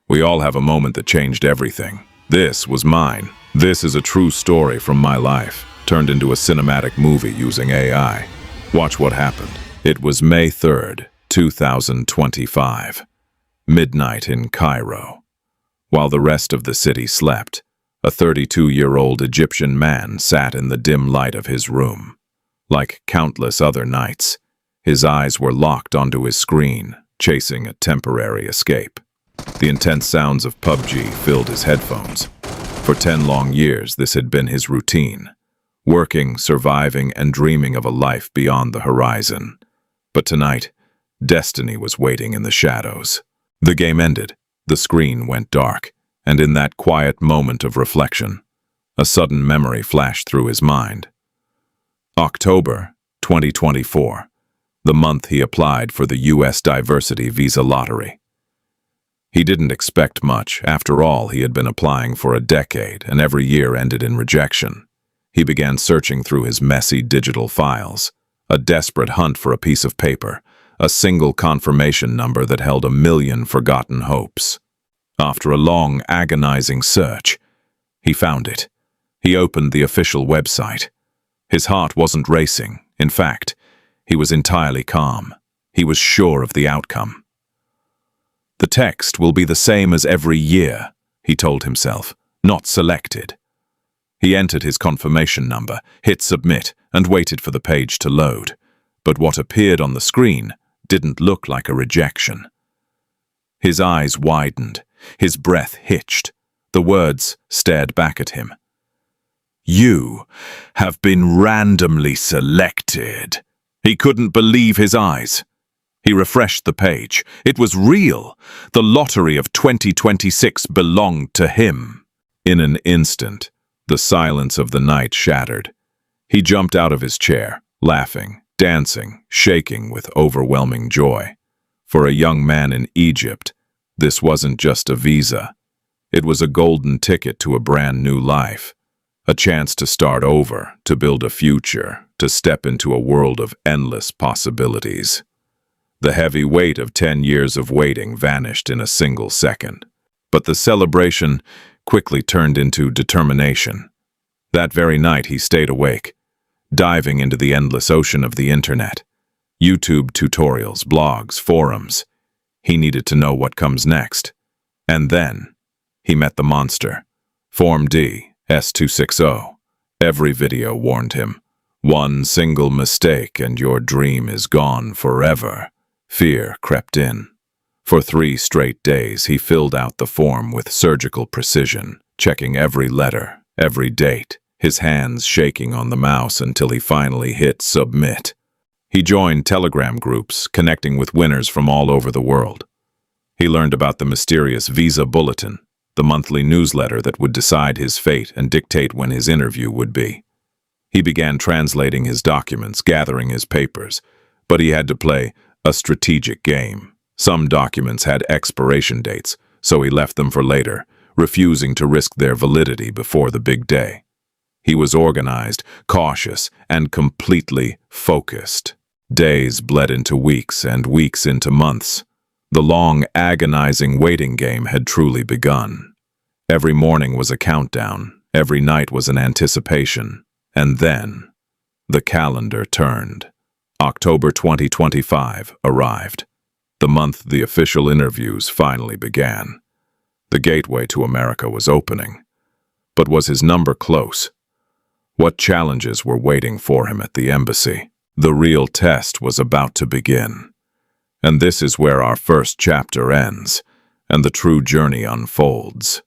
We all have a moment that changed everything. This was mine. This is a true story from my life, turned into a cinematic movie using AI. Watch what happened. It was May 3rd, 2025. Midnight in Cairo. While the rest of the city slept, a 32-year-old Egyptian man sat in the dim light of his room. Like countless other nights, his eyes were locked onto his screen, chasing a temporary escape. The intense sounds of PUBG filled his headphones. For 10 long years, this had been his routine. Working, surviving, and dreaming of a life beyond the horizon. But tonight, destiny was waiting in the shadows. The game ended, the screen went dark, and in that quiet moment of reflection, a sudden memory flashed through his mind. October 2024, the month he applied for the U.S. Diversity Visa Lottery. He didn't expect much. After all, he had been applying for a decade, and every year ended in rejection. He began searching through his messy digital files, a desperate hunt for a piece of paper, a single confirmation number that held 1,000,000 forgotten hopes. After a long, agonizing search, he found it. He opened the official website. His heart wasn't racing. In fact, he was entirely calm. He was sure of the outcome. The text will be the same as every year, he told himself, not selected. He entered his confirmation number, hit submit, and waited for the page to load. But what appeared on the screen didn't look like a rejection. His eyes widened, his breath hitched. The words stared back at him. "You have been randomly selected." He couldn't believe his eyes. He refreshed the page. It was real. The lottery of 2026 belonged to him. In an instant, the silence of the night shattered. He jumped out of his chair, laughing, dancing, shaking with overwhelming joy. For a young man in Egypt, this wasn't just a visa. It was a golden ticket to a brand new life. A chance to start over, to build a future, to step into a world of endless possibilities. The heavy weight of 10 years of waiting vanished in a single second. But the celebration quickly turned into determination. That very night he stayed awake, diving into the endless ocean of the internet. YouTube tutorials, blogs, forums. He needed to know what comes next. And then, he met the monster. Form D, S260. Every video warned him. One single mistake and your dream is gone forever. Fear crept in. For 3 straight days, he filled out the form with surgical precision, checking every letter, every date, his hands shaking on the mouse until he finally hit submit. He joined Telegram groups, connecting with winners from all over the world. He learned about the mysterious Visa Bulletin, the monthly newsletter that would decide his fate and dictate when his interview would be. He began translating his documents, gathering his papers, but he had to play a strategic game. Some documents had expiration dates, so he left them for later, refusing to risk their validity before the big day. He was organized, cautious, and completely focused. Days bled into weeks and weeks into months. The long, agonizing waiting game had truly begun. Every morning was a countdown, every night was an anticipation, and then the calendar turned. October 2025 arrived, the month the official interviews finally began. The gateway to America was opening. But was his number close? What challenges were waiting for him at the embassy? The real test was about to begin. And this is where our first chapter ends, and the true journey unfolds.